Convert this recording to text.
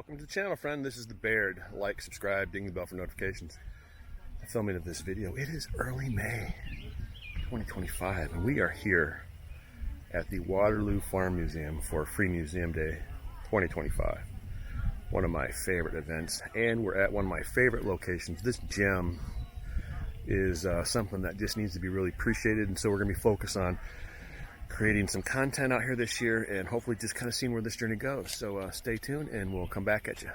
Welcome to the channel, friend. This is the Baird. Like, subscribe, ding the bell for notifications. The filming of this video. It is early May 2025, and we are here at the Waterloo Farm Museum for Free Museum Day 2025. One of my favorite events, and we're at one of my favorite locations. This gem is something that just needs to be really appreciated, and so we're going to be focused on creating some content out here this year and hopefully just kind of seeing where this journey goes. So stay tuned and we'll come back at you.